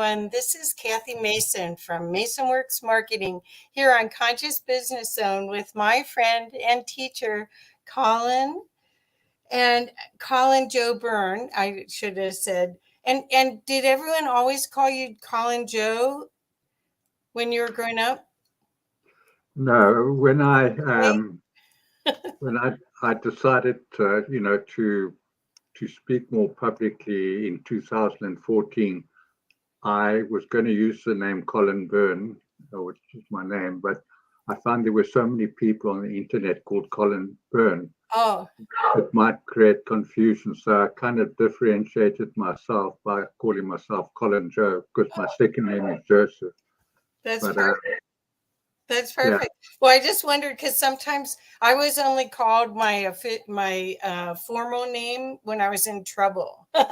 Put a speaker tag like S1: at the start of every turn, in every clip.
S1: everyone. This is Kathy Mason from MasonWorks Marketing here on Conscious Business Zone with my friend and teacher, Colin Joe Byrne. I should have said. And did everyone always call you Colin Joe when you were growing up?
S2: No, when I decided to speak more publicly in 2014, I was going to use the name Colin Byrne, which is my name, but I found there were so many people on the internet called Colin Byrne.
S1: Oh,
S2: it might create confusion. So I kind of differentiated myself by calling myself Colin Joe, because my second name is Joseph.
S1: That's perfect. That's perfect. Yeah. Well, I just wondered because sometimes I was only called my formal name when I was in trouble. So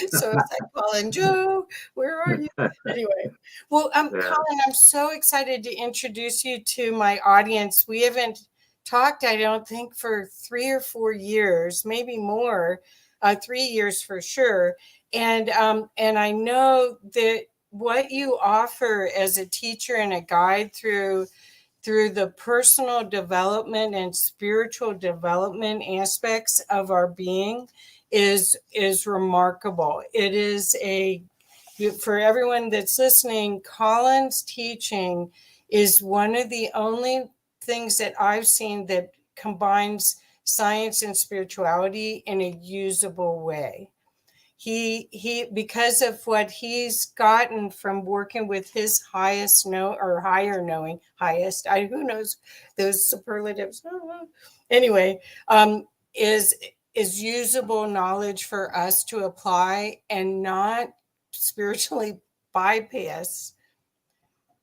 S1: it's like, Colin Joe, where are you? Anyway, well, Colin, I'm so excited to introduce you to my audience. We haven't talked, I don't think, for 3 or 4 years, maybe more, 3 years for sure. And I know that what you offer as a teacher and a guide through the personal development and spiritual development aspects of our being is remarkable. It is for everyone that's listening, Colin's teaching is one of the only things that I've seen that combines science and spirituality in a usable way. He because of what he's gotten from working with his highest higher knowing, who knows those superlatives. Anyway, is usable knowledge for us to apply and not spiritually bypass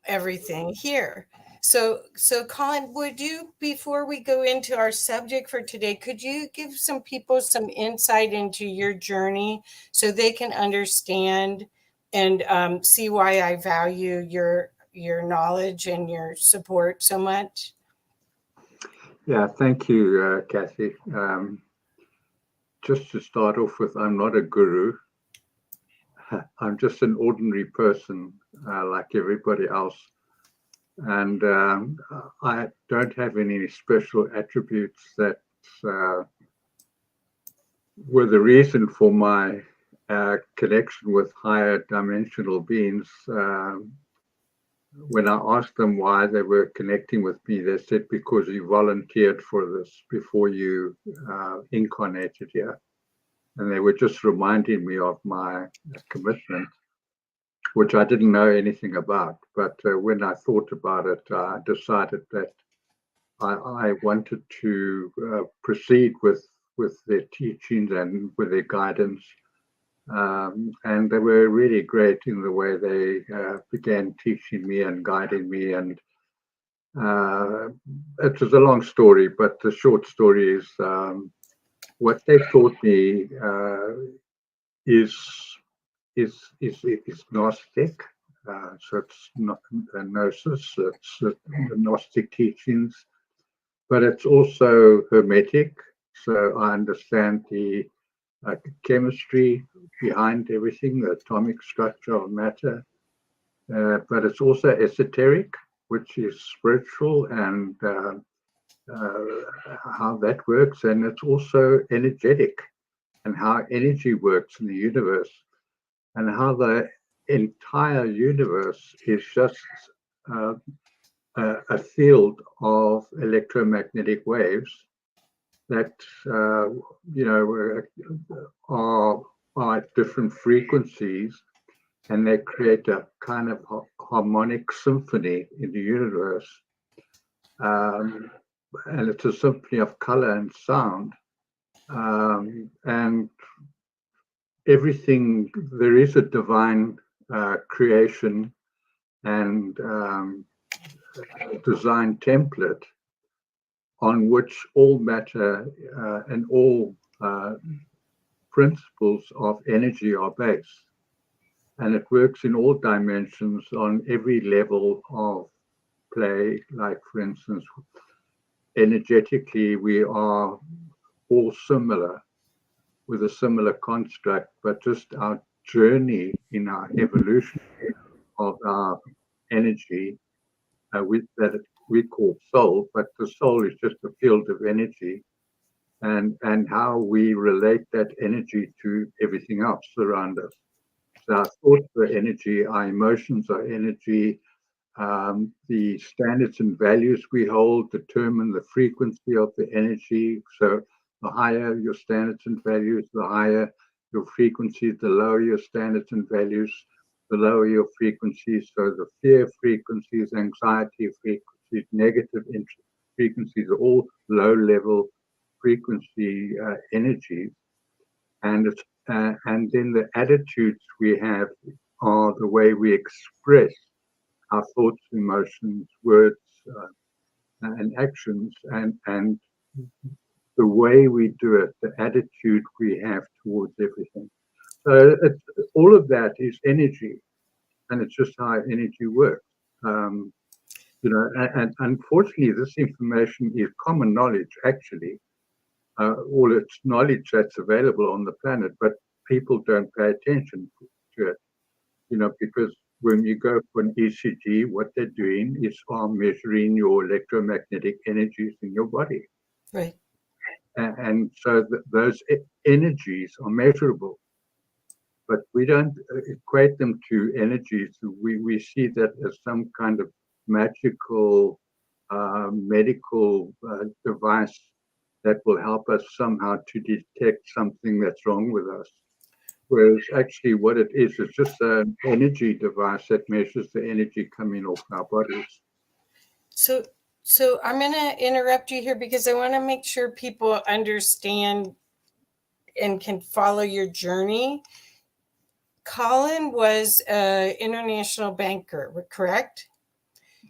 S1: everything here. So Colin, would you, before we go into our subject for today, could you give some people some insight into your journey so they can understand and see why I value your knowledge and your support so much?
S2: Yeah, thank you, Kathy. Just to start off with, I'm not a guru. I'm just an ordinary person like everybody else. And I don't have any special attributes that were the reason for my connection with higher dimensional beings. When I asked them why they were connecting with me, they said, because you volunteered for this before you incarnated here. And they were just reminding me of my commitment, which I didn't know anything about. But when I thought about it, I decided that I wanted to proceed with their teachings and with their guidance. And they were really great in the way they began teaching me and guiding me. And it was a long story, but the short story is what they taught me is Gnostic. So it's not Gnosis, it's the Gnostic teachings, but it's also Hermetic. So I understand the chemistry behind everything, the atomic structure of matter, but it's also esoteric, which is spiritual and how that works, and it's also energetic and how energy works in the universe, and how the entire universe is just a field of electromagnetic waves that are at different frequencies, and they create a kind of harmonic symphony in the universe. And it's a symphony of color and sound. And everything, there is a divine creation and design template on which all matter and all principles of energy are based. And it works in all dimensions on every level of play. Like, for instance, energetically, we are all similar with a similar construct, but just our journey in our evolution of our energy that we call soul, but the soul is just a field of energy, and how we relate that energy to everything else around us. So our thoughts are energy, our emotions are energy, the standards and values we hold determine the frequency of the energy. So the higher your standards and values, the higher your frequency, the lower your standards and values, the lower your frequencies. So the fear frequencies, anxiety frequencies, negative frequencies are all low level frequency energies. And then the attitudes we have are the way we express our thoughts, emotions, words, and actions, and the way we do it, the attitude we have towards everything. So all of that is energy, and it's just how energy works. And unfortunately, this information is common knowledge, actually, all it's knowledge that's available on the planet, but people don't pay attention to it, because when you go for an ECG, what they're doing is measuring your electromagnetic energies in your body.
S1: Right.
S2: And so those energies are measurable, but we don't equate them to energies. We see that as some kind of magical medical device that will help us somehow to detect something that's wrong with us. Whereas actually what it is just an energy device that measures the energy coming off our bodies.
S1: So I'm going to interrupt you here because I want to make sure people understand and can follow your journey. Colin was an international banker, correct?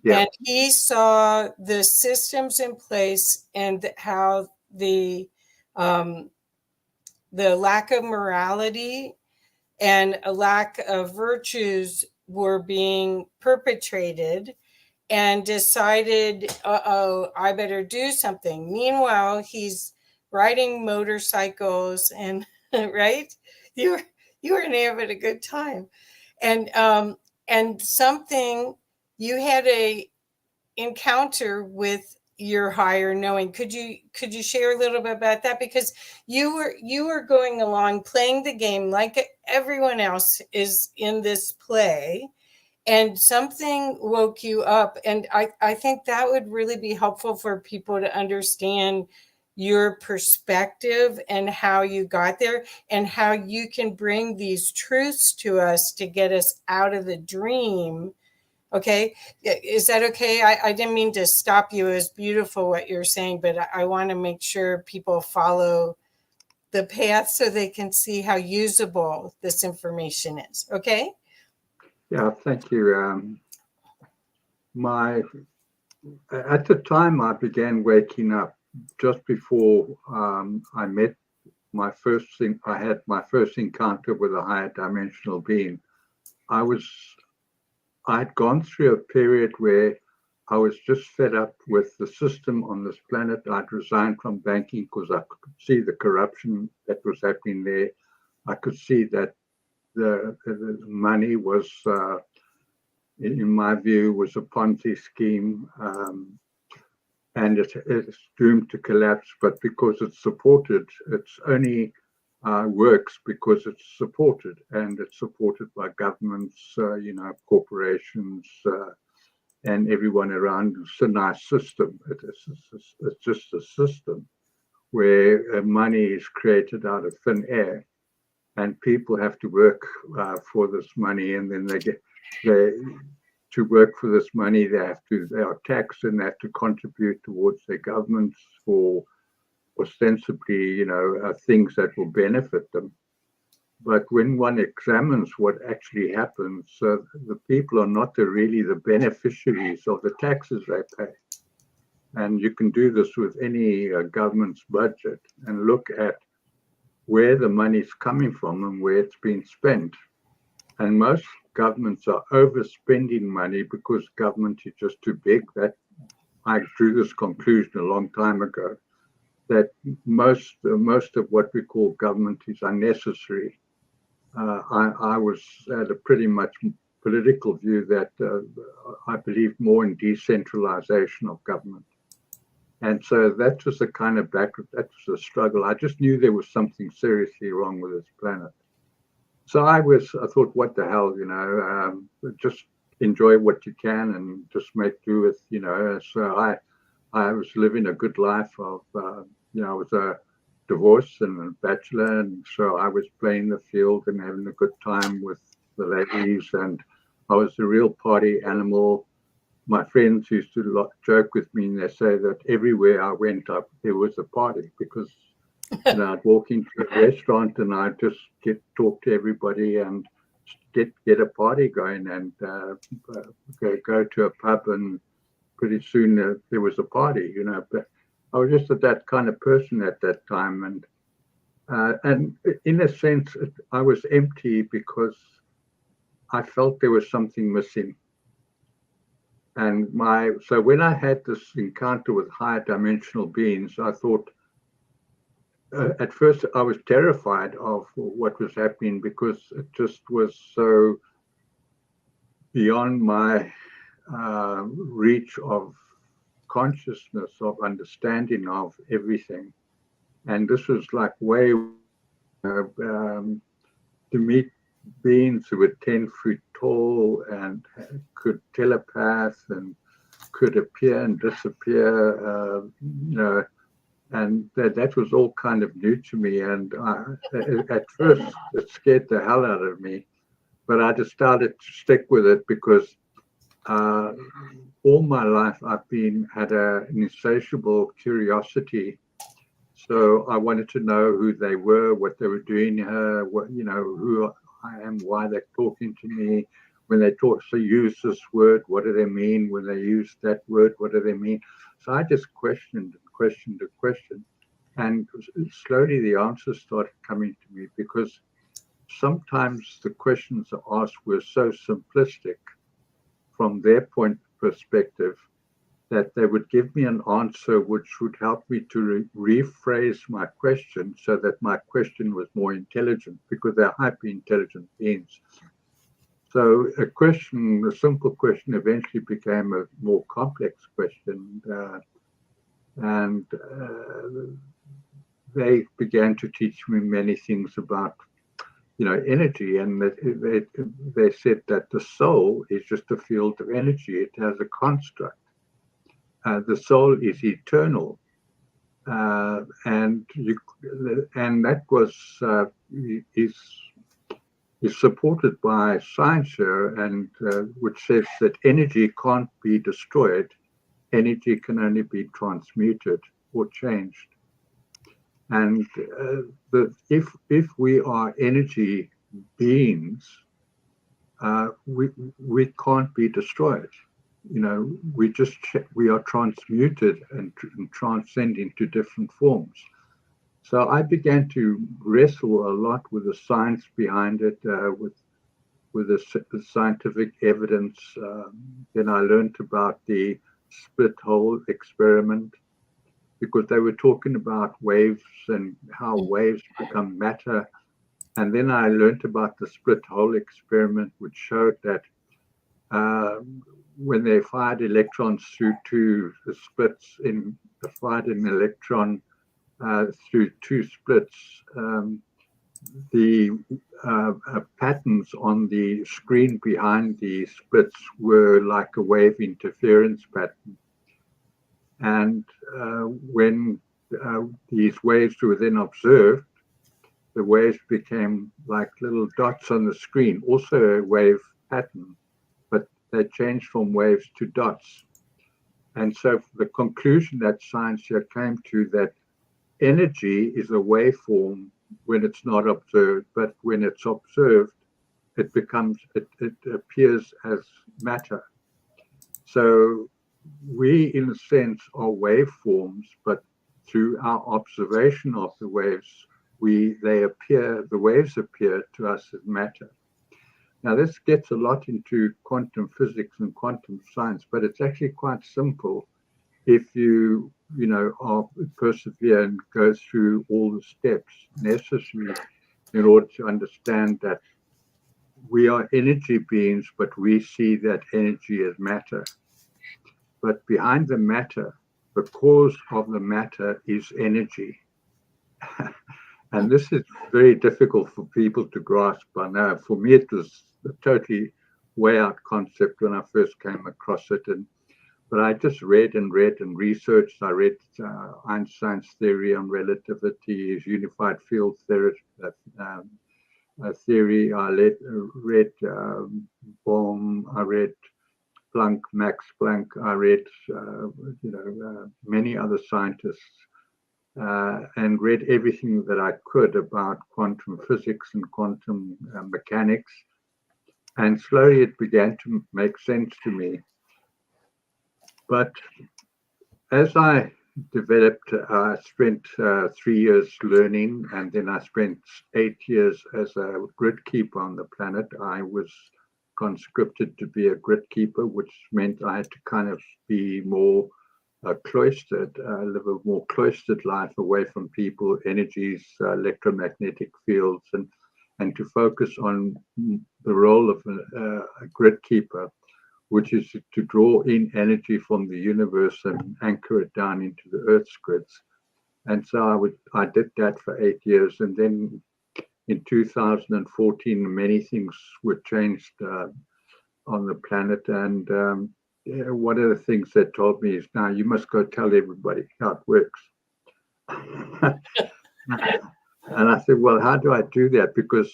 S2: Yeah.
S1: And he saw the systems in place and how the lack of morality and a lack of virtues were being perpetrated, and decided, I better do something. Meanwhile, he's riding motorcycles and right, you were having a good time, and something, you had a encounter with your higher knowing. Could you share a little bit about that? Because you were going along playing the game like everyone else is in this play, and something woke you up. And I think that would really be helpful for people to understand your perspective and how you got there and how you can bring these truths to us to get us out of the dream. Okay. Is that okay? I didn't mean to stop you. It was beautiful what you're saying, but I want to make sure people follow the path so they can see how usable this information is. Okay.
S2: Yeah, thank you. At the time I began waking up, just before I met I had my first encounter with a higher dimensional being. I'd gone through a period where I was just fed up with the system on this planet. I'd resigned from banking because I could see the corruption that was happening there. I could see that the money was, in my view, was a Ponzi scheme, and it's doomed to collapse. But because it's supported, it's only works because it's supported, and it's supported by governments, corporations, and everyone around. It's a nice system. It's just a system where money is created out of thin air, and people have to work for this money, and then to work for this money, they are taxed and they have to contribute towards their governments for ostensibly, things that will benefit them. But when one examines what actually happens, the people are not really the beneficiaries of the taxes they pay. And you can do this with any government's budget and look at where the money's coming from and where it's being spent. And most governments are overspending money because government is just too big. That I drew this conclusion a long time ago, that most of what we call government is unnecessary. I was at a pretty much political view that I believed more in decentralization of government. And so that was the kind of background, that was a struggle. I just knew there was something seriously wrong with this planet. So I thought, what the hell, just enjoy what you can and just make do with, So I was living a good life of, I was a divorced and a bachelor, and so I was playing the field and having a good time with the ladies, and I was a real party animal. My friends used to joke with me, and they say that everywhere I went up, there was a party because I'd walk into a restaurant and I'd just talk to everybody and get a party going, and go to a pub, and pretty soon there was a party, But I was just that kind of person at that time, and in a sense, I was empty because I felt there was something missing. And so when I had this encounter with higher dimensional beings, I thought, at first I was terrified of what was happening because it just was so beyond my reach of consciousness, of understanding of everything. And this was like way to meet beings who were 10 feet tall and could telepath and could appear and disappear, and that was all kind of new to me. And at first, it scared the hell out of me, but I just started to stick with it because all my life I've had an insatiable curiosity. So I wanted to know who they were, what they were doing here, who I am, why they're talking to me. When they use this word, what do they mean? When they use that word, what do they mean? So I just questioned and questioned and questioned. And slowly the answers started coming to me, because sometimes the questions asked were so simplistic from their point perspective that they would give me an answer which would help me to rephrase my question so that my question was more intelligent, because they're hyper intelligent beings. So a simple question eventually became a more complex question, and they began to teach me many things about energy, and they said that the soul is just a field of energy. It has a construct. The soul is eternal, and that is supported by science here, and which says that energy can't be destroyed. Energy can only be transmuted or changed. And if we are energy beings, we can't be destroyed. We are transmuted and transcend into different forms. So I began to wrestle a lot with the science behind it, with the scientific evidence. Then I learned about the split hole experiment, because they were talking about waves and how waves become matter. And then I learned about the split hole experiment, which showed that when they fired electrons through fired an electron through two splits, the patterns on the screen behind the splits were like a wave interference pattern. And when these waves were then observed, the waves became like little dots on the screen, also a wave pattern, but they changed from waves to dots. And so the conclusion that science here came to, that energy is a waveform when it's not observed, but when it's observed, it appears as matter. So we, in a sense, are waveforms, but through our observation of the waves, the waves appear to us as matter. Now, this gets a lot into quantum physics and quantum science, but it's actually quite simple if you persevere and go through all the steps necessary in order to understand that we are energy beings, but we see that energy as matter. But behind the matter, the cause of the matter is energy. And this is very difficult for people to grasp. I know for me, it was a totally way out concept when I first came across it. But I just read and researched. I read Einstein's theory on relativity, his unified field theory. Theory. I read Bohm. I read Planck, Max Planck. I read, many other scientists, and read everything that I could about quantum physics and quantum mechanics. And slowly it began to make sense to me. But as I developed, I spent 3 years learning, and then I spent 8 years as a grid keeper on the planet. I was conscripted to be a grid keeper, which meant I had to kind of be more cloistered, live a more cloistered life away from people, energies, electromagnetic fields, and to focus on the role of a grid keeper, which is to draw in energy from the universe and anchor it down into the Earth's grids. And so I did that for 8 years. And then in 2014, many things were changed on the planet. And one of the things they told me is, now you must go tell everybody how it works. And I said, well, how do I do that? Because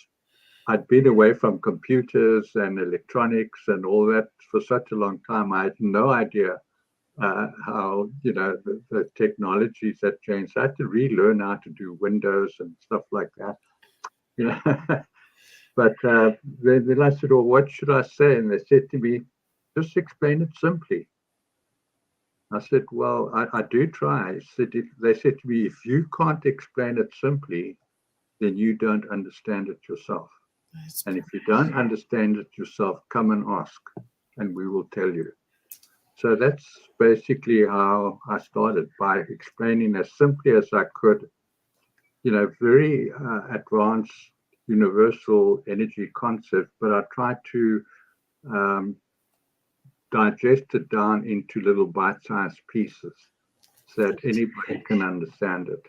S2: I'd been away from computers and electronics and all that for such a long time. I had no idea how, the technologies had changed. I had to relearn how to do Windows and stuff like that. But then I said, well, what should I say? And they said to me, just explain it simply. I said, well, I do try. They said to me, if you can't explain it simply, then you don't understand it yourself. And if you don't understand it yourself, come and ask, and we will tell you. So that's basically how I started, by explaining as simply as I could, very advanced universal energy concept, but I tried to digest it down into little bite-sized pieces so that anybody can understand it.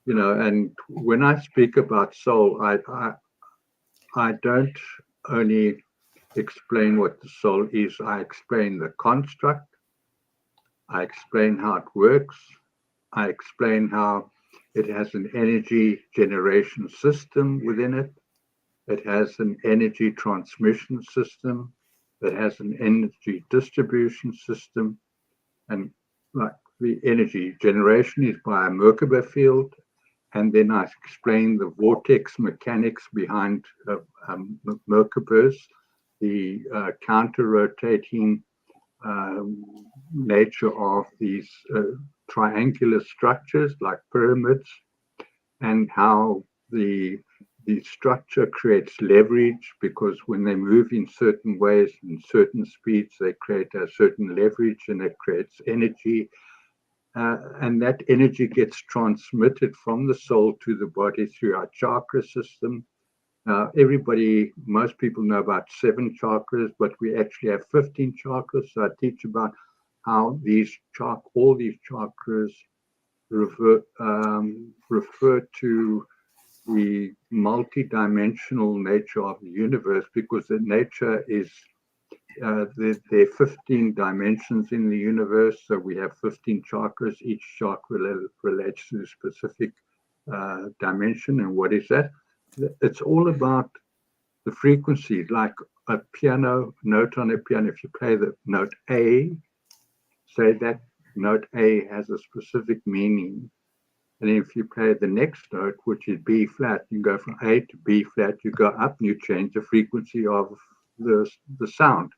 S2: And when I speak about soul, I don't only explain what the soul is, I explain the construct, I explain how it works, I explain how it has an energy generation system within it, it has an energy transmission system, it has an energy distribution system, and like the energy generation is by a Merkaba field. And then I explain the vortex mechanics behind Merkabas, the counter-rotating nature of these triangular structures like pyramids, and how the structure creates leverage, because when they move in certain ways, in certain speeds, they create a certain leverage and it creates energy. And that energy gets transmitted from the soul to the body through our chakra system. Most people know about 7 chakras, but we actually have 15 chakras. So I teach about how all these chakras refer to the multi-dimensional nature of the universe, because the nature is there are 15 dimensions in the universe. So we have 15 chakras. Each chakra relates to a specific dimension. And what is that? It's all about the frequency, like a piano note on a piano. If you play the note A, say that note A has a specific meaning. And if you play the next note, which is B flat, you go from A to B flat, you go up and you change the frequency of the sound.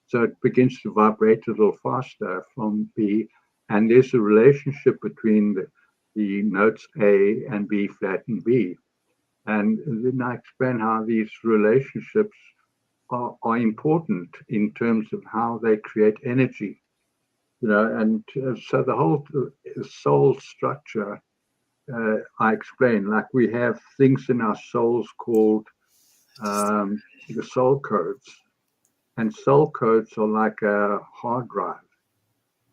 S2: So it begins to vibrate a little faster from B. And there's a relationship between the notes A and B flat and B. And then I explain how these relationships are important in terms of how they create energy. And so the whole soul structure I explain, like we have things in our souls called the soul codes, and soul codes are like a hard drive.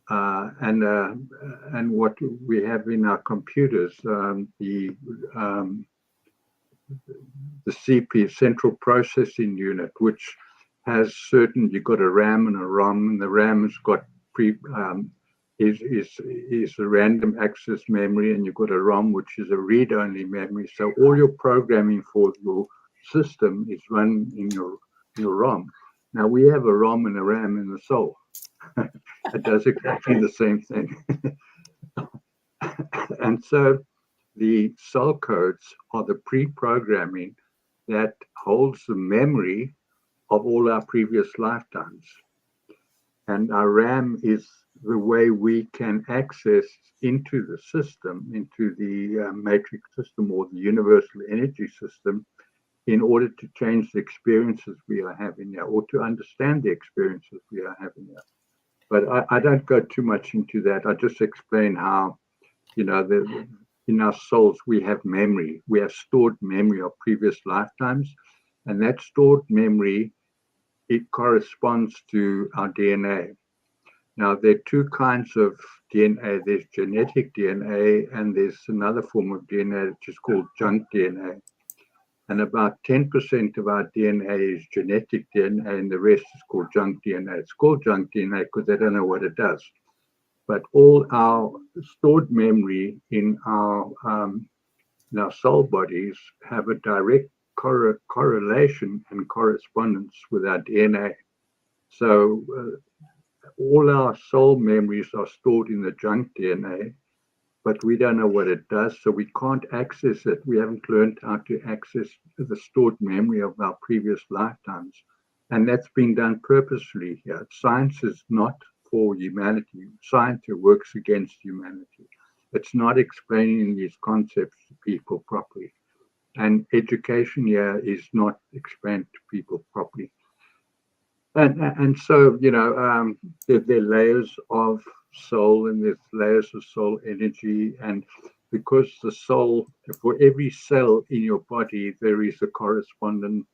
S2: And what we have in our computers, um, the CP, Central Processing Unit, which has certain, you've got a RAM and a ROM, and the RAM has got is a random access memory, and you've got a ROM, which is a read-only memory. So all your programming for your system is run in your ROM. Now we have a ROM and a RAM in the soul. It does exactly the same thing. And so the soul codes are the pre-programming that holds the memory of all our previous lifetimes. And our RAM is the way we can access into the system, into the matrix system or the universal energy system, in order to change the experiences we are having now, or to understand the experiences we are having now. But I don't go too much into that. I just explain how, in our souls, we have memory. We have stored memory of previous lifetimes. And that stored memory, it corresponds to our DNA. Now, there are two kinds of DNA. There's genetic DNA, and there's another form of DNA which is called junk DNA. And about 10% of our DNA is genetic DNA, and the rest is called junk DNA. It's called junk DNA because they don't know what it does. But all our stored memory in our soul bodies have a direct correlation and correspondence with our DNA. So all our soul memories are stored in the junk DNA, but we don't know what it does, so we can't access it. We haven't learned how to access the stored memory of our previous lifetimes. And that's been done purposefully here. Science is not for humanity. Science works against humanity. It's not explaining these concepts to people properly. And education here is not explained to people properly. And so, there are layers of soul, and there's layers of soul energy. And because the soul, for every cell in your body, there is a correspondent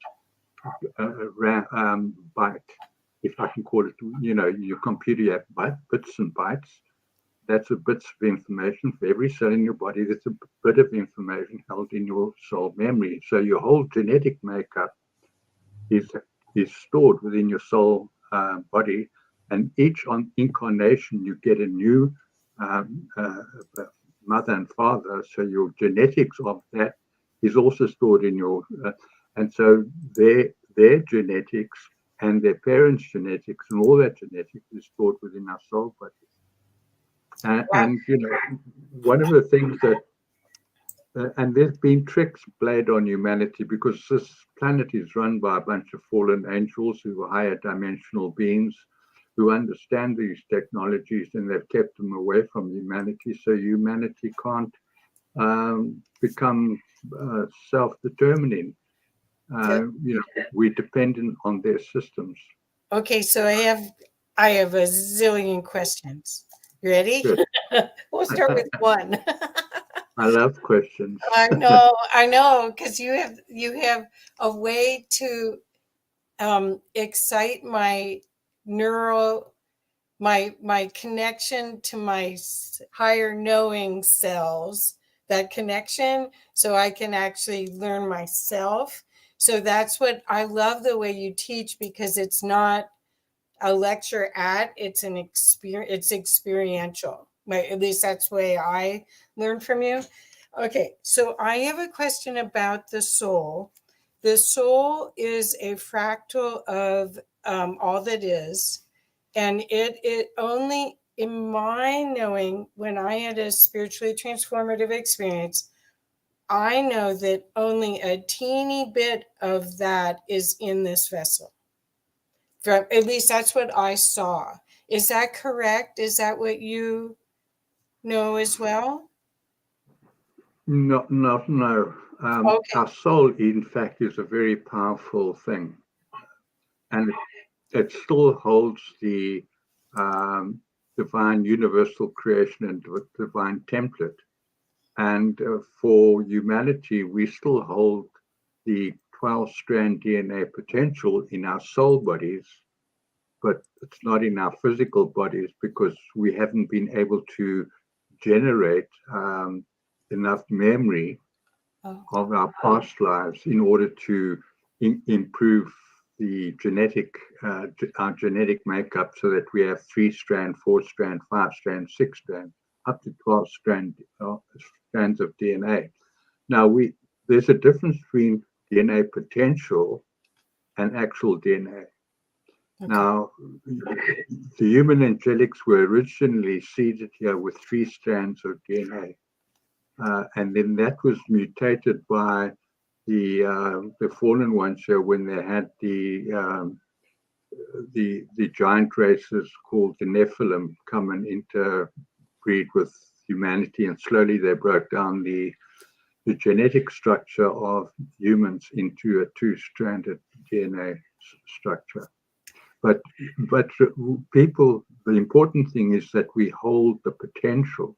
S2: byte, if I can call it. Your computer, you have bits and bytes. That's a bits of information. For every cell in your body, there's a bit of information held in your soul memory. So your whole genetic makeup is stored within your soul body, and each incarnation you get a new mother and father. So your genetics of that is also stored in your, and so their genetics and their parents' genetics and all that genetics is stored within our soul body. And one of the things that and there's been tricks played on humanity, because this planet is run by a bunch of fallen angels who are higher dimensional beings who understand these technologies, and they've kept them away from humanity. So humanity can't become self-determining. We're dependent on their systems.
S1: Okay, so I have a zillion questions. You ready? We'll start with one.
S2: I love questions.
S1: I know, because you have a way to excite my my connection to my higher knowing cells, that connection, so I can actually learn myself. So that's what I love, the way you teach, because it's not a lecture it's an experience. It's experiential. At least that's the way I learned from you. Okay, so I have a question about the soul. The soul is a fractal of all that is, and it only, in my knowing, when I had a spiritually transformative experience, I know that only a teeny bit of that is in this vessel. At least that's what I saw. Is that correct? Is that what you know as well?
S2: No.
S1: Okay.
S2: Our soul, in fact, is a very powerful thing, and it still holds the divine universal creation and divine template. And for humanity, we still hold the 12-strand DNA potential in our soul bodies, but it's not in our physical bodies because we haven't been able to generate enough memory of our past lives in order to improve the our genetic makeup so that we have 3-strand, 4-strand, 5-strand, 6-strand, up to 12 strands of DNA. Now there's a difference between DNA potential and actual DNA. Okay. Now, the human angelics were originally seeded here with 3 strands of DNA. And then that was mutated by the fallen ones here when they had the giant races called the Nephilim come and interbreed with humanity, and slowly they broke down the genetic structure of humans into a 2-stranded DNA structure. But people, the important thing is that we hold the potential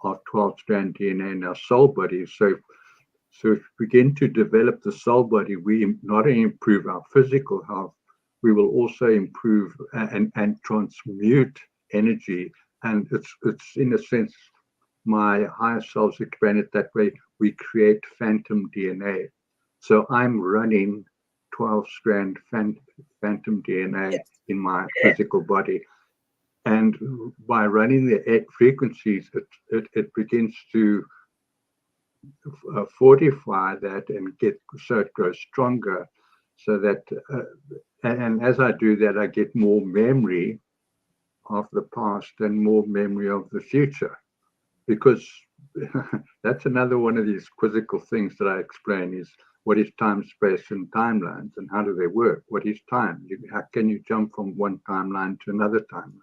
S2: of 12-strand DNA in our soul bodies. So if we begin to develop the soul body, we not only improve our physical health, we will also improve and transmute energy. And it's in a sense, my higher selves explain it that way, we create phantom DNA. So I'm running 12-strand phantom DNA in my physical body. And by running the frequencies, it begins to fortify that and so it grows stronger. So that, and as I do that, I get more memory of the past and more memory of the future. Because that's another one of these quizzical things that I explain is what is time, space, and timelines, and how do they work? What is time? How can you jump from one timeline to another timeline?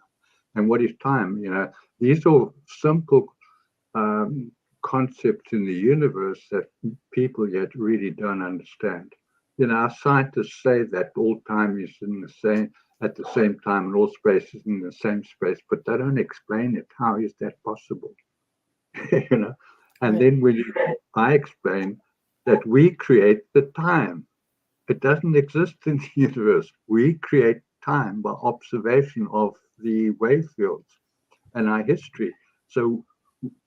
S2: And what is time? These are simple concepts in the universe that people yet really don't understand. Our scientists say that all time is at the same time and all space is in the same space, but they don't explain it. How is that possible? And then I explain that we create the time. It doesn't exist in the universe. We create time by observation of the wave fields and our history. So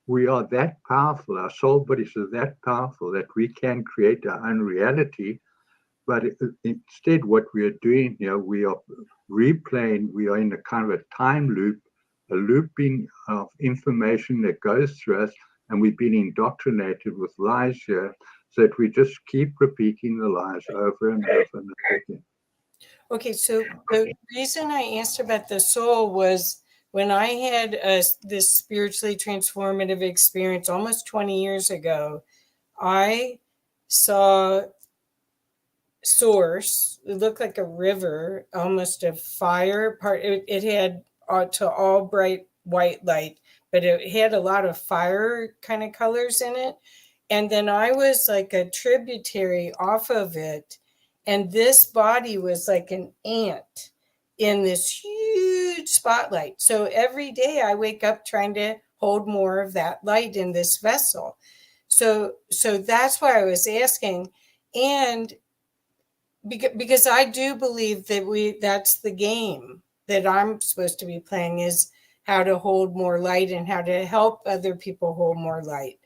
S2: we are that powerful. Our soul bodies are that powerful that we can create our own reality. But instead, what we are doing here, we are replaying. We are in a kind of a time loop, a looping of information that goes through us, and we've been indoctrinated with lies here, so that we just keep repeating the lies over and over and over again.
S1: Okay, so the reason I asked about the soul was when I had this spiritually transformative experience almost 20 years ago, I saw source. It looked like a river, almost a fire part. It had to all bright white light, but it had a lot of fire kind of colors in it. And then I was like a tributary off of it. And this body was like an ant in this huge spotlight. So every day I wake up trying to hold more of that light in this vessel. So that's why I was asking. And because I do believe that that's the game that I'm supposed to be playing, is how to hold more light and how to help other people hold more light.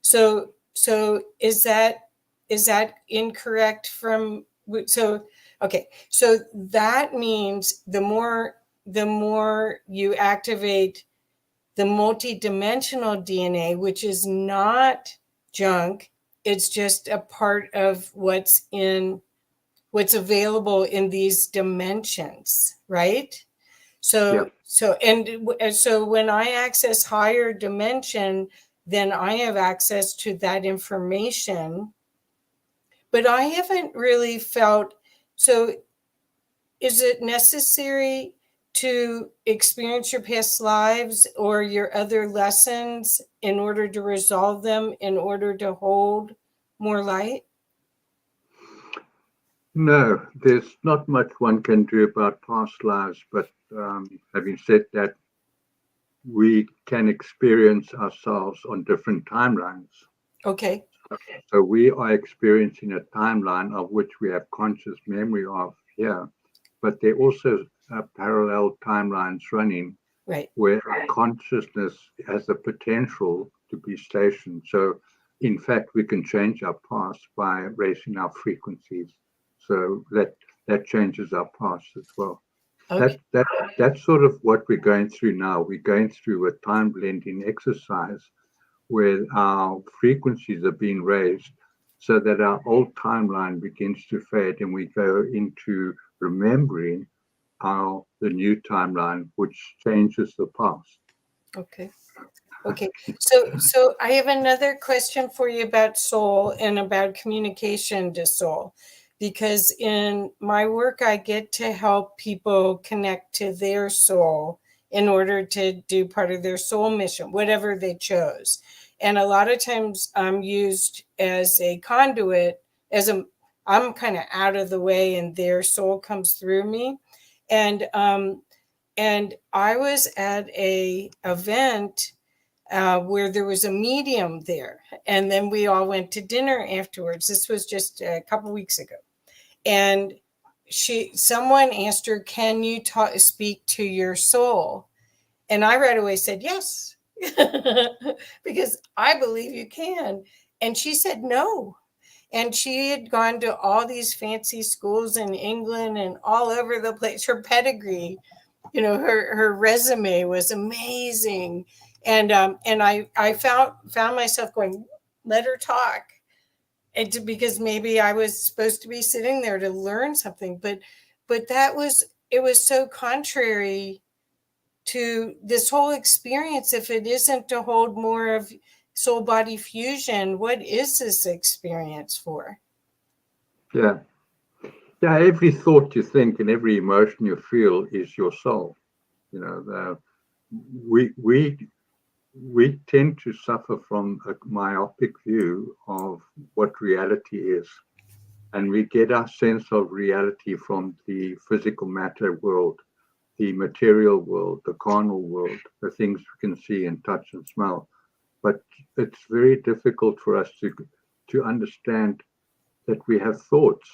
S1: So is that incorrect okay. So that means the more you activate the multidimensional DNA, which is not junk, it's just a part of what's available in these dimensions, right? So when I access higher dimension, then I have access to that information, but I haven't really felt. So is it necessary to experience your past lives or your other lessons in order to resolve them, in order to hold more light?
S2: No, there's not much one can do about past lives, but having said that, we can experience ourselves on different timelines.
S1: Okay.
S2: So we are experiencing a timeline of which we have conscious memory of here, but there are also parallel timelines running
S1: Right.
S2: where our consciousness has the potential to be stationed. So, in fact, we can change our past by raising our frequencies. So that changes our past as well.
S1: Okay.
S2: That's sort of what we're going through now. We're going through a time blending exercise where our frequencies are being raised so that our old timeline begins to fade and we go into remembering the new timeline, which changes the past.
S1: Okay. Okay. So I have another question for you about soul and about communication to soul, because in my work, I get to help people connect to their soul in order to do part of their soul mission, whatever they chose. And a lot of times I'm used as a conduit, I'm kind of out of the way and their soul comes through me. And, and I was at a event where there was a medium there. And then we all went to dinner afterwards. This was just a couple weeks ago. And someone asked her, "Can you speak to your soul?" And I right away said, "Yes," because I believe you can. And she said, "No." And she had gone to all these fancy schools in England and all over the place. Her pedigree, her resume was amazing. And I found myself going, let her talk. Because maybe I was supposed to be sitting there to learn something, but it was so contrary to this whole experience. If it isn't to hold more of soul body fusion, what is this experience for?
S2: Yeah. Yeah, every thought you think and every emotion you feel is your soul. We we tend to suffer from a myopic view of what reality is, and we get our sense of reality from the physical matter world, the material world, the carnal world, the things we can see and touch and smell. But it's very difficult for us to understand that we have thoughts.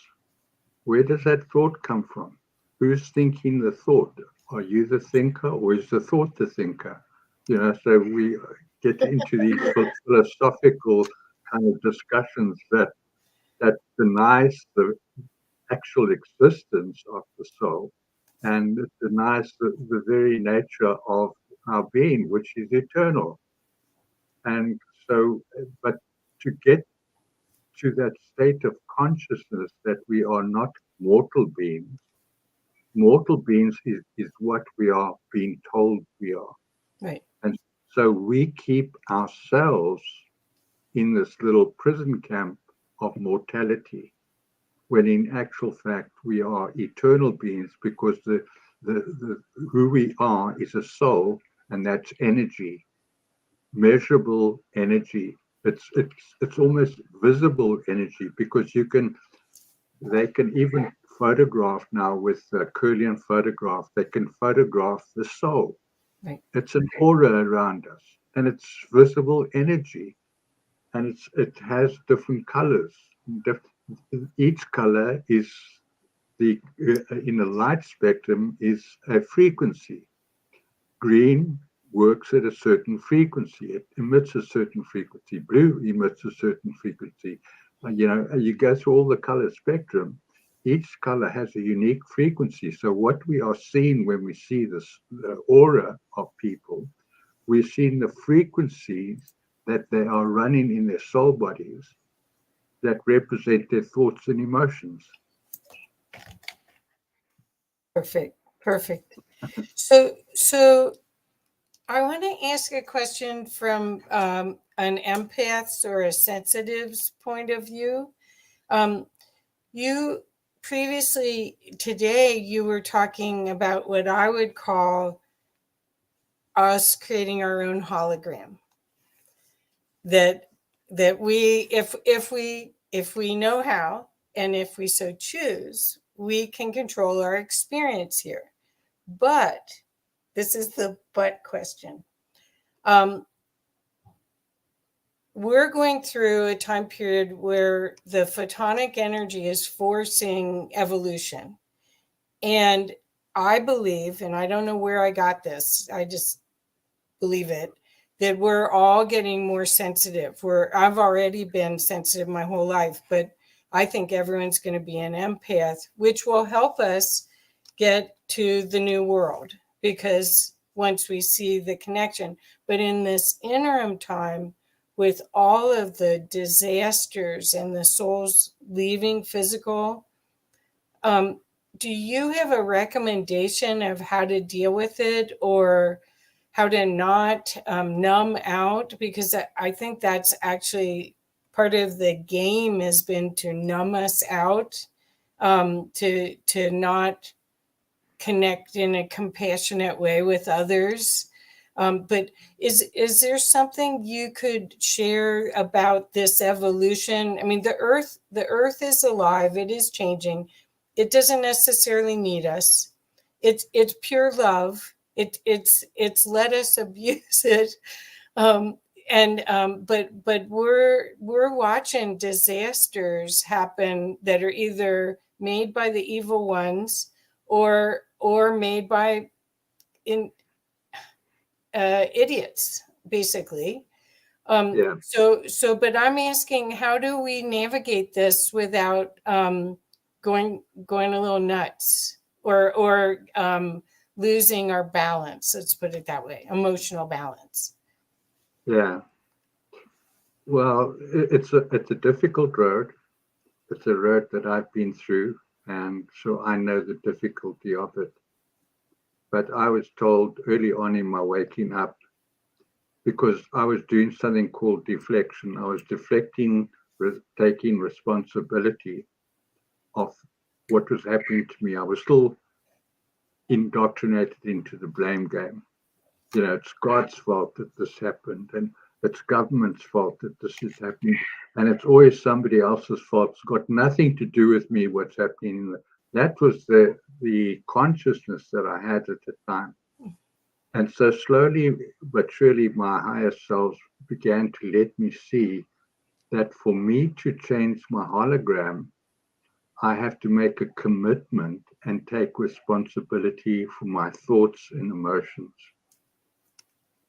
S2: Where does that thought come from? Who's thinking the thought? Are you the thinker or is the thought the thinker? So we get into these philosophical kind of discussions that denies the actual existence of the soul, and it denies the very nature of our being, which is eternal. And so, but to get to that state of consciousness that we are not mortal beings. Mortal beings is what we are being told we are.
S1: Right.
S2: And so we keep ourselves in this little prison camp of mortality, when in actual fact we are eternal beings, because the who we are is a soul, and that's energy, measurable energy. It's almost visible energy, because they can even photograph now with Kirlian photograph. They can photograph the soul.
S1: Right.
S2: It's an aura around us, and it's visible energy, and it has different colors. Each color is in the light spectrum is a frequency. Green works at a certain frequency. It emits a certain frequency. Blue emits a certain frequency. You go through all the color spectrum. Each color has a unique frequency. So what we are seeing when we see this aura of people, we're seeing the frequencies that they are running in their soul bodies that represent their thoughts and emotions.
S1: Perfect. Perfect. So I want to ask a question from an empath's or a sensitive's point of view. You previously today you were talking about what I would call us creating our own hologram. That we, if we know how, and if we so choose, we can control our experience here. But this is the but question. Um, we're going through a time period where the photonic energy is forcing evolution. And I believe, and I don't know where I got this, I just believe it, that we're all getting more sensitive. I've already been sensitive my whole life, but I think everyone's going to be an empath, which will help us get to the new world, because once we see the connection. But in this interim time, with all of the disasters and the souls leaving physical, do you have a recommendation of how to deal with it, or how to not numb out? Because I think that's actually part of the game, has been to numb us out, to not connect in a compassionate way with others. But is there something you could share about this evolution? I mean, the earth is alive. It is changing. It doesn't necessarily need us. It's pure love. It's let us abuse it. Um, but we're watching disasters happen that are either made by the evil ones, or made by idiots, basically.
S2: Yeah.
S1: But I'm asking, how do we navigate this without going a little nuts, or losing our balance? Let's put it that way, emotional balance.
S2: Yeah. Well, it's a difficult road. It's a road that I've been through, and so I know the difficulty of it. But I was told early on in my waking up, because I was doing something called deflection. I was deflecting, taking responsibility of what was happening to me. I was still indoctrinated into the blame game. You know, it's God's fault that this happened, and it's government's fault that this is happening, and it's always somebody else's fault. It's got nothing to do with me, what's happening. That was the consciousness that I had at the time. And so slowly but surely, my higher selves began to let me see that for me to change my hologram, I have to make a commitment and take responsibility for my thoughts and emotions.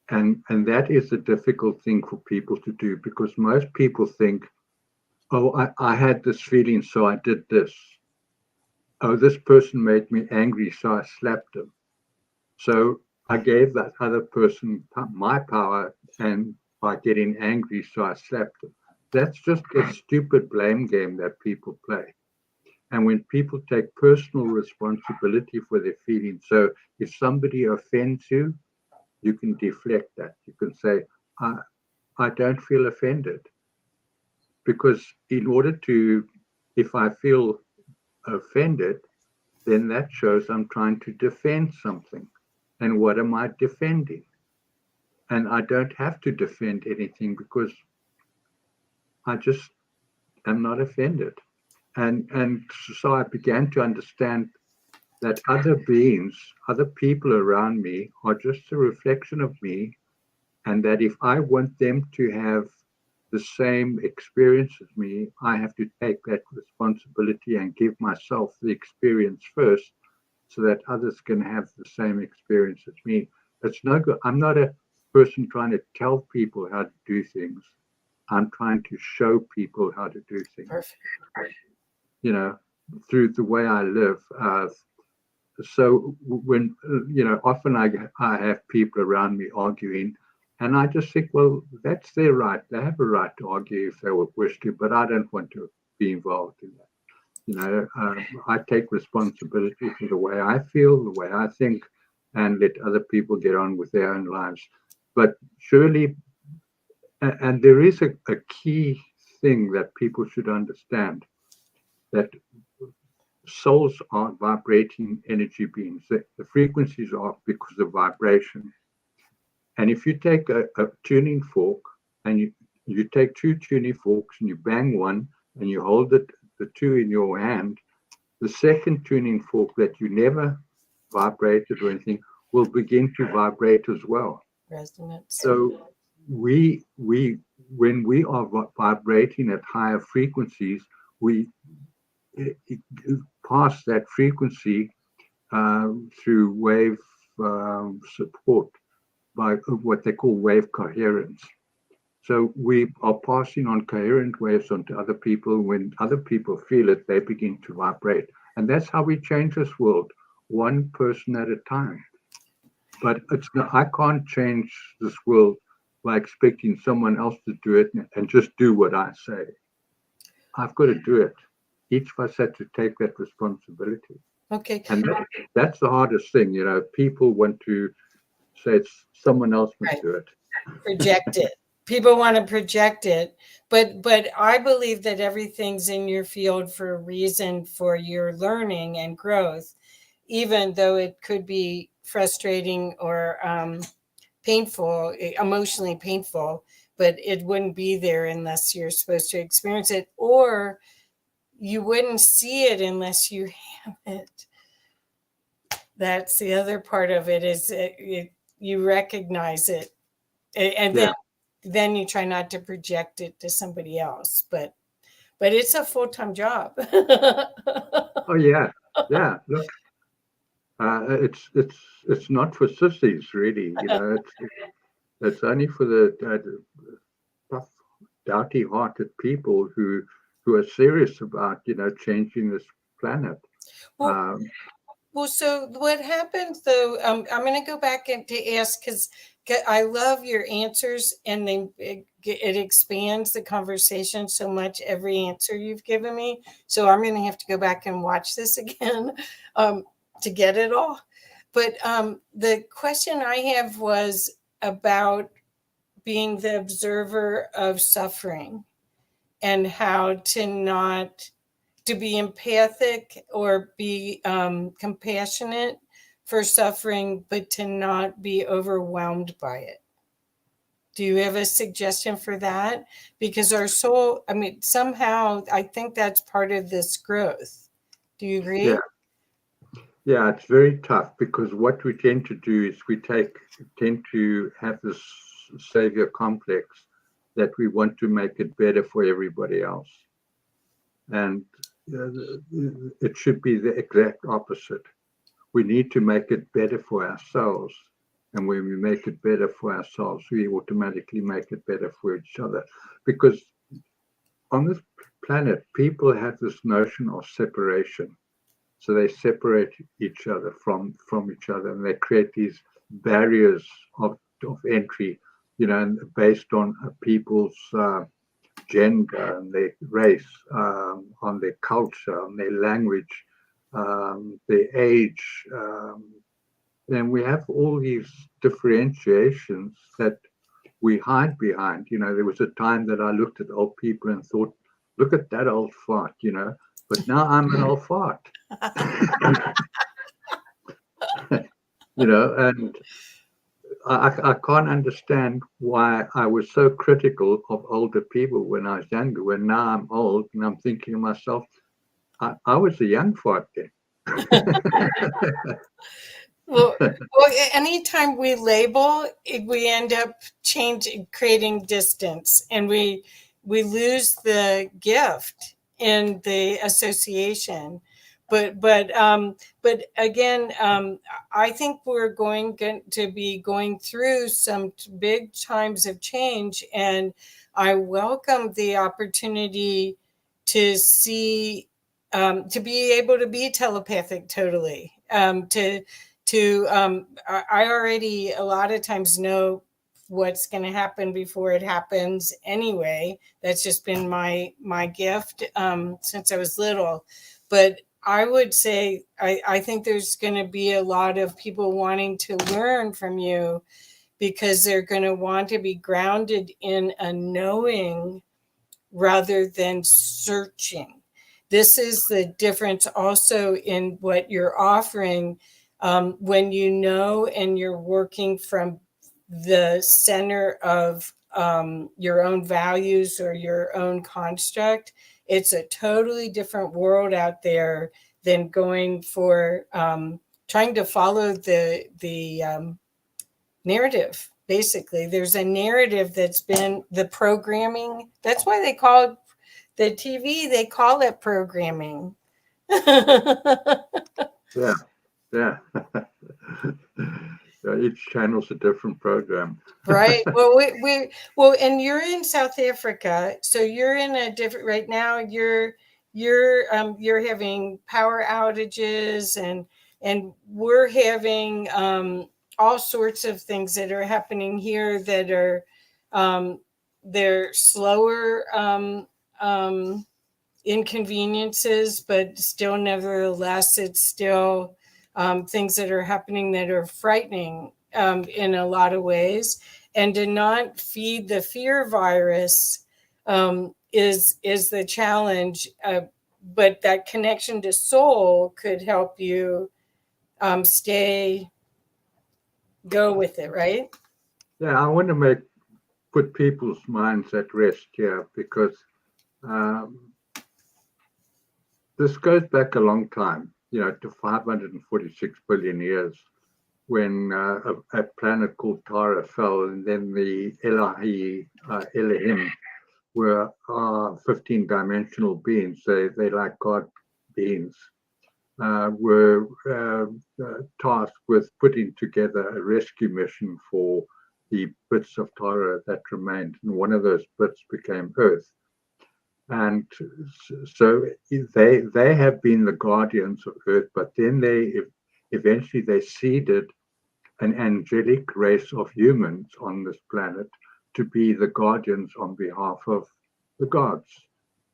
S2: And that is a difficult thing for people to do, because most people think, oh, I had this feeling, so I did this. Oh, this person made me angry, so I slapped him. So I gave that other person my power, and by getting angry, so I slapped them. That's just a stupid blame game that people play. And when people take personal responsibility for their feelings, so if somebody offends you, you can deflect that. You can say, I don't feel offended. Because in order to, if I feel offended, then that shows I'm trying to defend something. And what am I defending? And I don't have to defend anything, because I just am not offended. And so I began to understand that other beings, other people around me are just a reflection of me, and that if I want them to have the same experience as me, I have to take that responsibility and give myself the experience first, so that others can have the same experience as me. It's no good. I'm not a person trying to tell people how to do things. I'm trying to show people how to do things.
S1: Perfect.
S2: You know, through the way I live. So when, often I have people around me arguing, and I just think, well, that's their right. They have a right to argue if they wish to, but I don't want to be involved in that. I take responsibility for the way I feel, the way I think, and let other people get on with their own lives. But surely, and there is a key thing that people should understand, that souls are vibrating energy beings. The frequencies are because of vibration. And if you take a tuning fork, and you take two tuning forks and you bang one and you hold the two in your hand, the second tuning fork that you never vibrated or anything will begin to vibrate as well.
S1: resonance.
S2: So we when we are vibrating at higher frequencies, we pass that frequency through wave support by what they call wave coherence. So we are passing on coherent waves onto other people. When other people feel it, they begin to vibrate. And that's how we change this world, one person at a time. But I can't change this world by expecting someone else to do it and just do what I say. I've got to do it. Each of us had to take that responsibility.
S1: Okay.
S2: And that's the hardest thing. People want to say it's someone else must do it.
S1: Project it. People want to project it. But I believe that everything's in your field for a reason, for your learning and growth, even though it could be frustrating or painful, emotionally painful, but it wouldn't be there unless you're supposed to experience it, or you wouldn't see it unless you have it. That's the other part of it, is you recognize it, and then you try not to project it to somebody else. But it's a full-time job.
S2: Oh yeah. Look, it's not for sissies, really. It's only for the tough, doughty-hearted people who are serious about changing this planet.
S1: Well, so what happens though? I'm going to go back and to ask, because I love your answers, and it expands the conversation so much, every answer you've given me. So I'm going to have to go back and watch this again to get it all. But the question I have was about being the observer of suffering, and how to be empathic or be compassionate for suffering, but to not be overwhelmed by it. Do you have a suggestion for that? Because our soul, somehow I think that's part of this growth. Do you agree?
S2: Yeah, it's very tough, because what we tend to do is we tend to have this savior complex that we want to make it better for everybody else. And it should be the exact opposite. We need to make it better for ourselves. And when we make it better for ourselves, we automatically make it better for each other. Because on this planet, people have this notion of separation. So they separate each other from each other, and they create these barriers of entry, based on people's gender and their race, on their culture, on their language, their age. And we have all these differentiations that we hide behind. There was a time that I looked at old people and thought, look at that old fart, but now I'm an old fart. And I can't understand why I was so critical of older people when I was younger. When now I'm old and I'm thinking to myself, I was a young fart then.
S1: Well, anytime we label, we end up creating distance, and we lose the gift in the association. But again, I think we're going to be going through some big times of change, and I welcome the opportunity to see, to be able to be telepathic totally, I already a lot of times know what's going to happen before it happens anyway. That's just been my gift since I was little. But I would say I think there's going to be a lot of people wanting to learn from you, because they're going to want to be grounded in a knowing rather than searching. This is the difference also in what you're offering. When you know and you're working from the center of your own values or your own construct, it's a totally different world out there than going for trying to follow the narrative Basically, there's a narrative that's been the programming. That's why they call the TV, they call it programming.
S2: Yeah, yeah. Yeah, each channel's a different program.
S1: Right. Well, and you're in South Africa, so you're in a different. Right now, you're having power outages, and we're having all sorts of things that are happening here that are they're slower inconveniences, but still, nevertheless, it's still things that are happening that are frightening in a lot of ways. And to not feed the fear virus is the challenge. But that connection to soul could help you go with it, right?
S2: Yeah, I want to put people's minds at rest here because um, this goes back a long time, to 546 billion years when a planet called Tara fell, and then the Elohim were 15-dimensional beings. They like God beings. Were tasked with putting together a rescue mission for the bits of Tara that remained, and one of those bits became Earth. And so they have been the guardians of Earth, but then they eventually they seeded an angelic race of humans on this planet to be the guardians on behalf of the gods.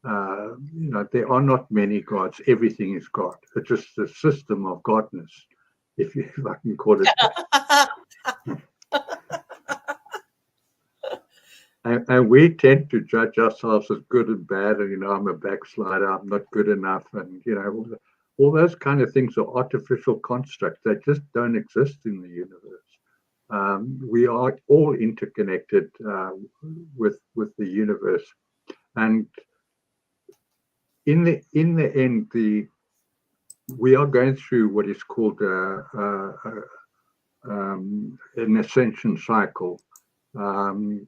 S2: There are not many gods. Everything is God. It's just a system of godness, if I can call it that. And we tend to judge ourselves as good and bad, and I'm a backslider, I'm not good enough, and all those kind of things are artificial constructs. They just don't exist in the universe. We are all interconnected with the universe, and in the end, we are going through what is called an ascension cycle. And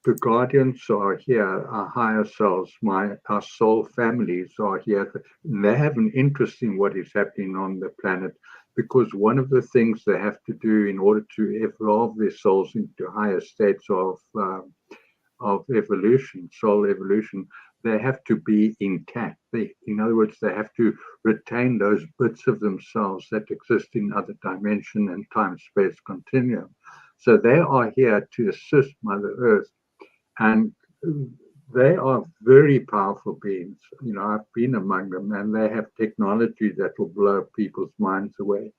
S2: the guardians are here, our higher selves, our soul families are here, and they have an interest in what is happening on the planet, because one of the things they have to do in order to evolve their souls into higher states of evolution, soul evolution, they have to be intact. In other words, they have to retain those bits of themselves that exist in other dimension and time-space continuum. So they are here to assist Mother Earth, and they are very powerful beings. I've been among them, and they have technology that will blow people's minds away.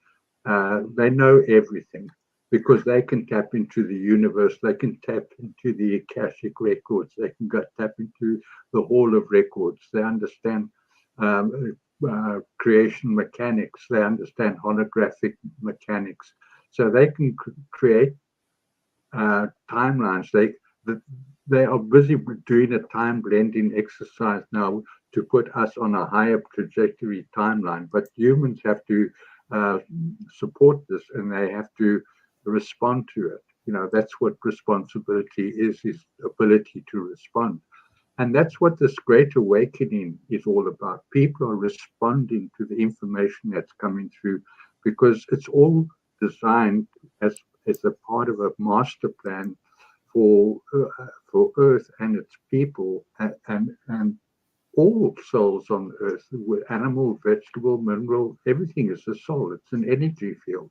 S2: They know everything because they can tap into the universe. They can tap into the Akashic records. They can tap into the Hall of Records. They understand creation mechanics. They understand holographic mechanics. So they can create timelines. They are busy doing a time blending exercise now to put us on a higher trajectory timeline. But humans have to support this, and they have to respond to it. That's what responsibility is ability to respond. And that's what this great awakening is all about. People are responding to the information that's coming through, because it's all designed as a part of a master plan for Earth and its people, and all souls on Earth, animal, vegetable, mineral, everything is a soul. It's an energy field.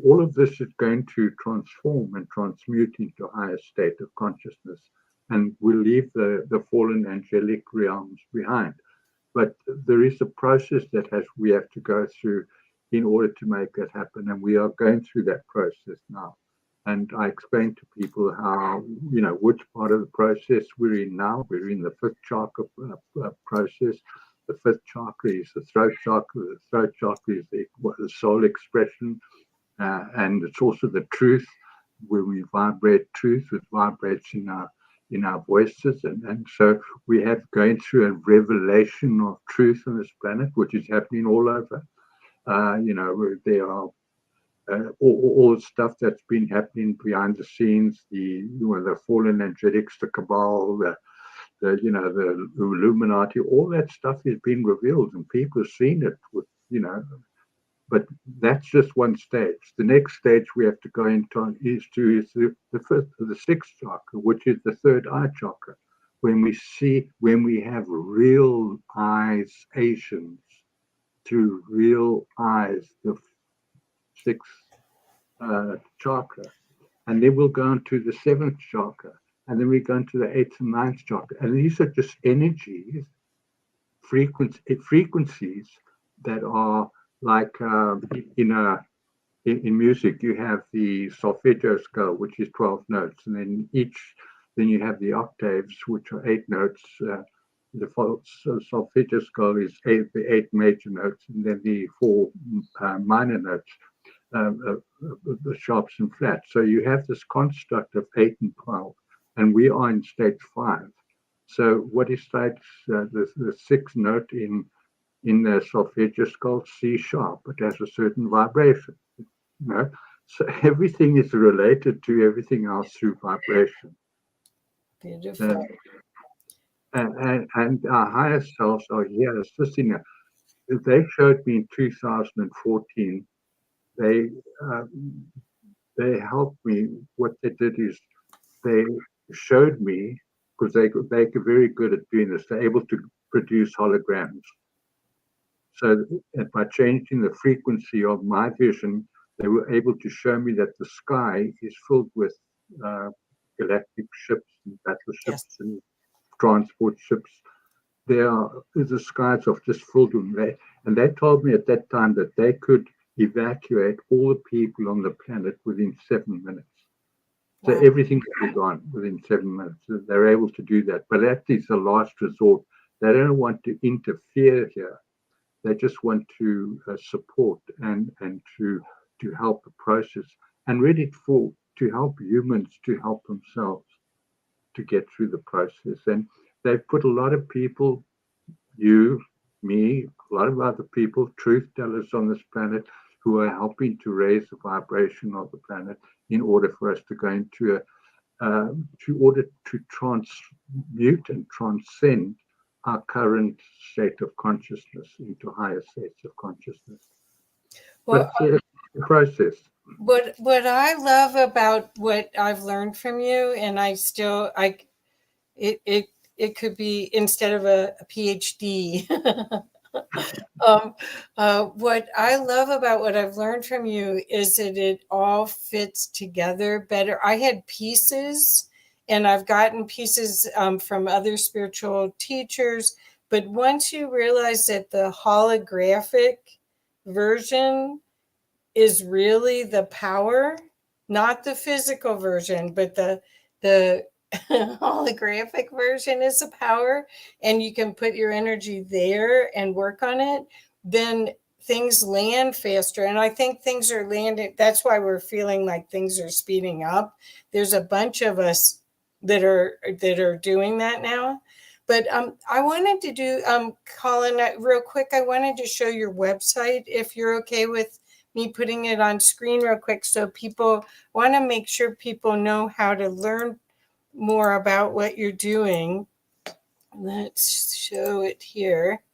S2: All of this is going to transform and transmute into a higher state of consciousness, and we'll leave the fallen angelic realms behind. But there is a process that we have to go through in order to make that happen, and we are going through that process now. And I explain to people how, which part of the process we're in now. We're in the fifth chakra process. The fifth chakra is the throat chakra. The throat chakra is the soul expression, and it's also the truth. When we vibrate truth, it vibrates in our voices, and so we have going through a revelation of truth on this planet, which is happening all over. There are all the stuff that's been happening behind the scenes, the fallen angelics, the cabal, the Illuminati, all that stuff has been revealed, and people have seen it but that's just one stage. The next stage we have to go into is the sixth chakra, which is the third eye chakra. When we have real eyes, Asians, through real eyes, the sixth chakra. And then we'll go into the seventh chakra. And then we go into the eighth and ninth chakra. And these are just energies, frequencies that are like in music, you have the solfeggio scale, which is 12 notes, and then you have the octaves, which are 8 notes. The solfeggio scale is the 8 major notes, and then the 4 minor notes, the sharps and flats. So you have this construct of 8 and 12, and we are in stage 5. So what is stage the sixth note in the solfeggio is called C sharp. It has a certain vibration. So everything is related to everything else through vibration.
S1: Beautiful.
S2: And our higher selves are here assisting us. They showed me in 2014. They helped me. What they did is they showed me, because they're very good at doing this. They're able to produce holograms. So by changing the frequency of my vision, they were able to show me that the sky is filled with galactic ships and battleships and transport ships. The skies are just filled with that. And they told me at that time that they could evacuate all the people on the planet within 7 minutes. So everything could be gone within 7 minutes. They're able to do that. But that is the last resort. They don't want to interfere here. They just want to support and to help the process, and really to help humans to help themselves to get through the process. And they've put a lot of people, you, me, a lot of other people, truth tellers on this planet, who are helping to raise the vibration of the planet in order for us to go into order to transmute and transcend our current state of consciousness into higher states of consciousness. Well, but it's a process.
S1: What I love about what I've learned from you, and it could be instead of a PhD. What I love about what I've learned from you is that it all fits together better. I had pieces, and I've gotten pieces from other spiritual teachers, but once you realize that the holographic version is really the power, not the physical version, but the holographic version is the power, and you can put your energy there and work on it, then things land faster. And I think things are landing. That's why we're feeling like things are speeding up. There's a bunch of us that are doing that now. But I wanted to do, Colin, real quick, I wanted to show your website, if you're okay with me putting it on screen real quick, so people want to make sure people know how to learn more about what you're doing. Let's show it here.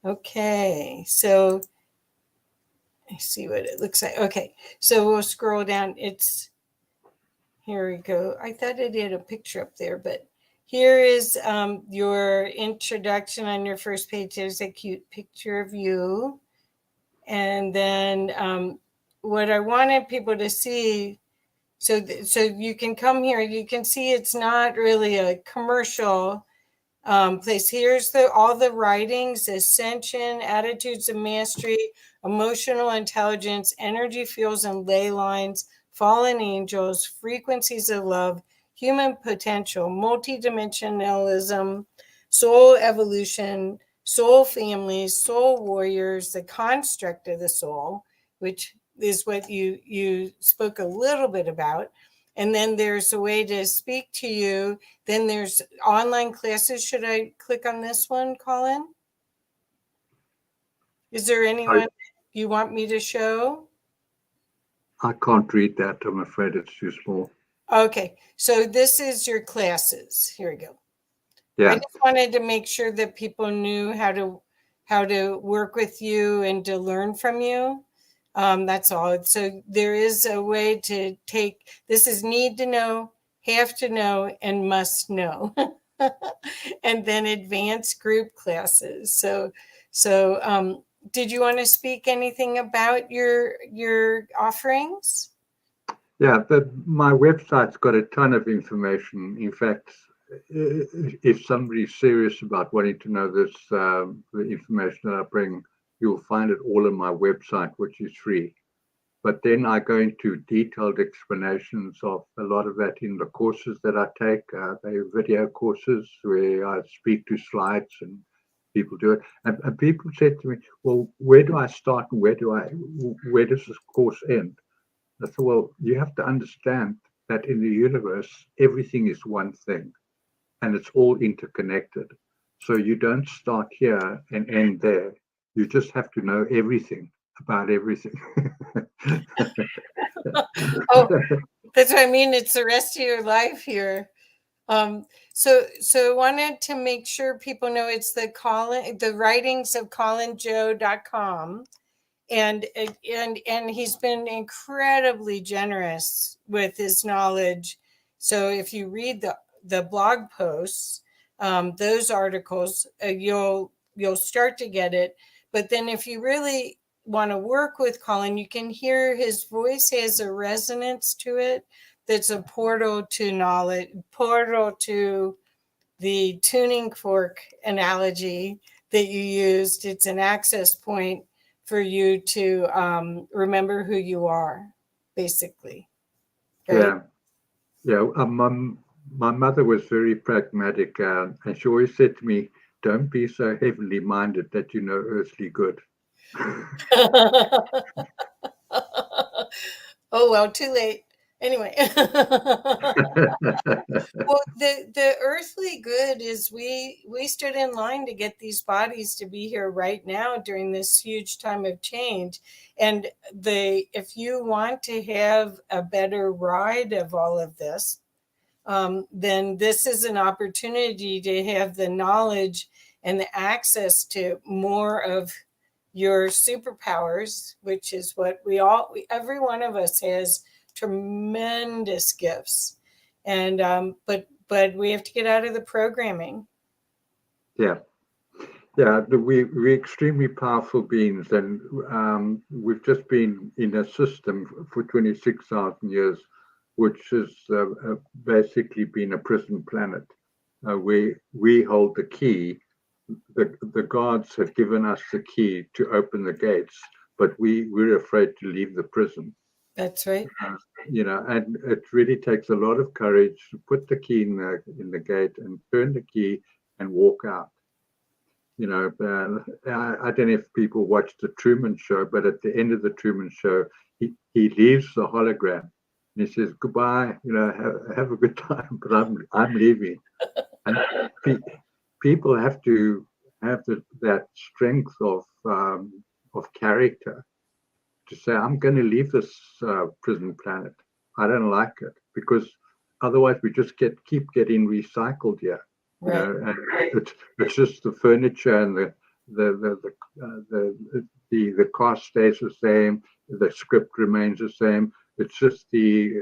S1: Okay, so I see what it looks like. Okay, so we'll scroll down. Here we go. I thought I did a picture up there, but here is your introduction on your first page. There's a cute picture of you. And then what I wanted people to see, so you can come here, you can see it's not really a commercial place. Here's all the writings: ascension, attitudes of mastery, emotional intelligence, energy fields and ley lines, fallen angels, frequencies of love, human potential, multidimensionalism, soul evolution, soul families, soul warriors, the construct of the soul, which is what you spoke a little bit about. And then there's a way to speak to you. Then there's online classes. Should I click on this one, Colin? Is there anyone you want me to show?
S2: I can't read that. I'm afraid it's too small.
S1: Okay, so this is your classes. Here we go. I
S2: Yeah.
S1: just wanted to make sure that people knew how to work with you and to learn from you. That's all. So there is a way to take, this is need to know, have to know, and must know. And then advanced group classes. So did you want to speak anything about your offerings?
S2: Yeah, my website's got a ton of information. In fact, if somebody's serious about wanting to know this, the information that I bring, you'll find it all on my website, which is free. But then I go into detailed explanations of a lot of that in the courses that I take. They're video courses where I speak to slides and people do it. And people said to me, "Well, where do I start and where does this course end?" I said, "Well, you have to understand that in the universe, everything is one thing, and it's all interconnected. So you don't start here and end there. You just have to know everything about everything."
S1: Oh, that's what I mean. It's the rest of your life here. So I wanted to make sure people know it's the writings of colinjoe.com. And he's been incredibly generous with his knowledge. So if you read the blog posts, those articles, you'll start to get it. But then if you really want to work with Colin, you can hear his voice has a resonance to it that's a portal to knowledge, portal to the tuning fork analogy that you used. It's an access point for you to remember who you are, basically. Right?
S2: Yeah, yeah. My mother was very pragmatic, and she always said to me, "Don't be so heavenly minded that you know earthly good."
S1: Oh, well, too late. Anyway. Well, the earthly good is we stood in line to get these bodies to be here right now during this huge time of change. And if you want to have a better ride of all of this, then this is an opportunity to have the knowledge and the access to more of your superpowers, which is what every one of us has tremendous gifts, and but we have to get out of the programming.
S2: Yeah, yeah. We're extremely powerful beings, and we've just been in a system for 26,000 years, which has basically been a prison planet. We hold the key. The gods have given us the key to open the gates, but we're afraid to leave the prison.
S1: That's right.
S2: And it really takes a lot of courage to put the key in the gate and turn the key and walk out. I don't know if people watch the Truman Show, but at the end of the Truman Show, he leaves the hologram and he says goodbye. Have a good time, but I'm leaving. And people have to have that strength of character to say, I'm going to leave this prison planet. I don't like it, because otherwise we just keep getting recycled here.
S1: Right.
S2: And it's just the furniture and the cost stays the same, the script remains the same. It's just the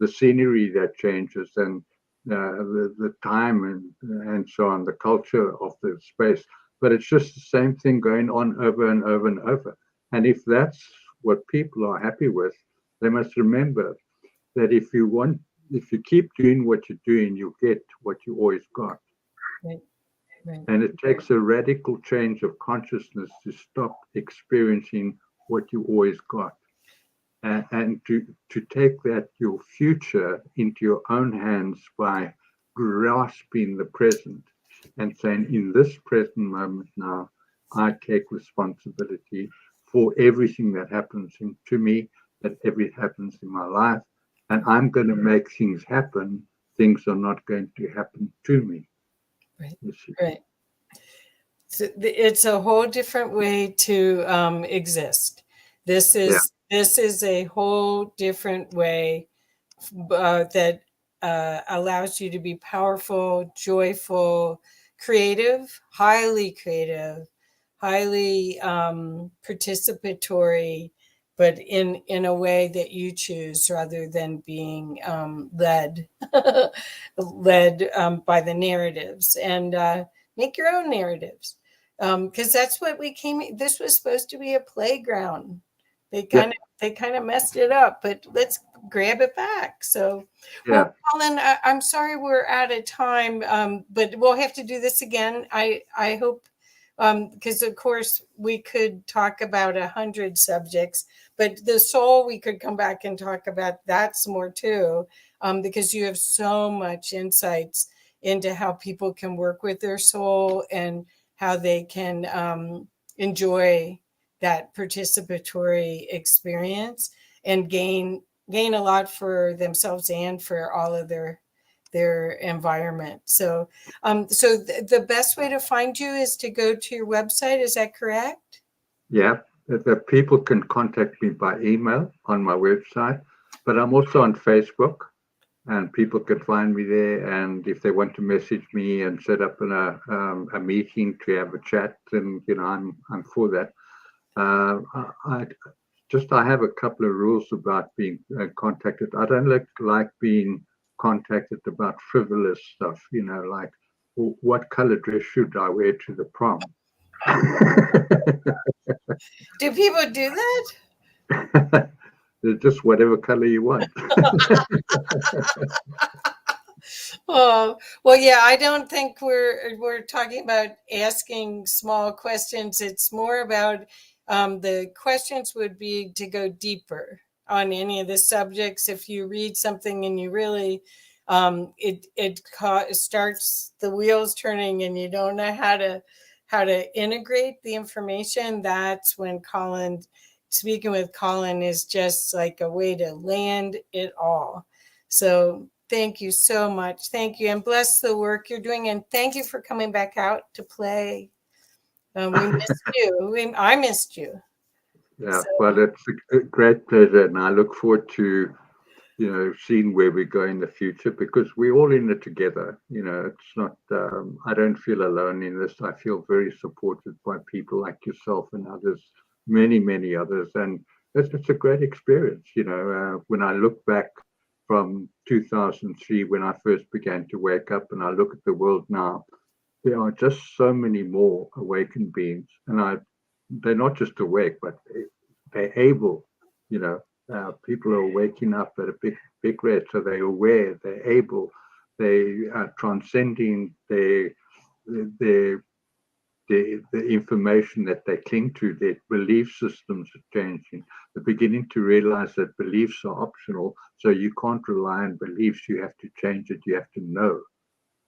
S2: scenery that changes, and the time and so on, the culture of the space. But it's just the same thing going on over and over and over. And if that's what people are happy with, they must remember that if you keep doing what you're doing, you get what you always got.
S1: Right. Right.
S2: And it takes a radical change of consciousness to stop experiencing what you always got. And to take that, your future, into your own hands by grasping the present and saying, in this present moment now, I take responsibility for everything that happens to me, that happens in my life, and I'm going to make things happen. Things are not going to happen to me.
S1: Right. Right. So it's a whole different way to exist. This is This is a whole different way that allows you to be powerful, joyful, creative, highly participatory, but in a way that you choose rather than being led led by the narratives, and make your own narratives, because that's what we came. This was supposed to be a playground. They kind of messed it up, but let's grab it back. So, well, Colin, I'm sorry we're out of time, but we'll have to do this again. I hope, because of course we could talk about 100 subjects, but the soul, we could come back and talk about that some more too, because you have so much insights into how people can work with their soul and how they can enjoy that participatory experience and gain a lot for themselves and for all of their environment. So the best way to find you is to go to your website. Is that correct?
S2: Yeah, the people can contact me by email on my website, but I'm also on Facebook, and people can find me there. And if they want to message me and set up a meeting to have a chat, then I'm for that. I have a couple of rules about being contacted. I don't like being contacted about frivolous stuff, like what color dress should I wear to the prom?
S1: Do people do that?
S2: Just whatever color you want.
S1: Oh, well, yeah, I don't think we're talking about asking small questions. It's more about the questions would be to go deeper on any of the subjects. If you read something and you really starts the wheels turning and you don't know how to integrate the information, that's when speaking with Colin is just like a way to land it all. So thank you so much. Thank you. And bless the work you're doing. And thank you for coming back out to play. We missed you. I missed you.
S2: Yeah, well, it's a great pleasure. And I look forward to, seeing where we go in the future, because we're all in it together. It's not, I don't feel alone in this. I feel very supported by people like yourself and others, many, many others. And it's a great experience. When I look back from 2003, when I first began to wake up, and I look at the world now, there are just so many more awakened beings. And they're not just awake, but they're able, people are waking up at a big rate. So they're aware, they're able, they are transcending the information that they cling to. Their belief systems are changing. They're beginning to realize that beliefs are optional. So you can't rely on beliefs. You have to change it. You have to know.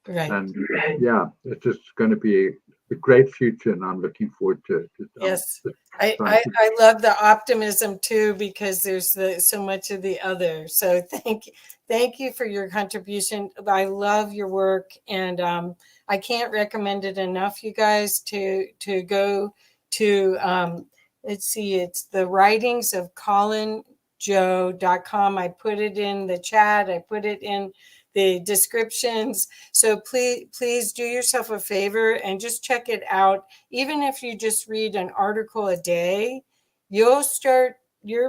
S1: Right.
S2: And yeah, it's just going to be a great future, and I'm looking forward to it.
S1: Yes. I love the optimism too, because there's so much of the other. So thank you for your contribution. I love your work, and I can't recommend it enough, you guys, to go to let's see, it's the writings of colinjoe.com. I put it in the chat. I put it in the descriptions. So please do yourself a favor and just check it out. Even if you just read an article a day, your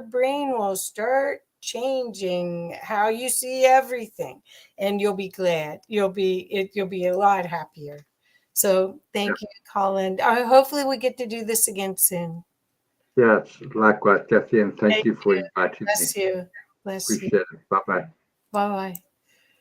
S1: brain will start changing how you see everything, and you'll be glad. You'll be a lot happier. So thank you, Colin. Hopefully we get to do this again soon.
S2: Yes, likewise, Kathy, and thank you for inviting me.
S1: Bless you. Bless you.
S2: Appreciate it. Bye-bye.
S1: Bye-bye.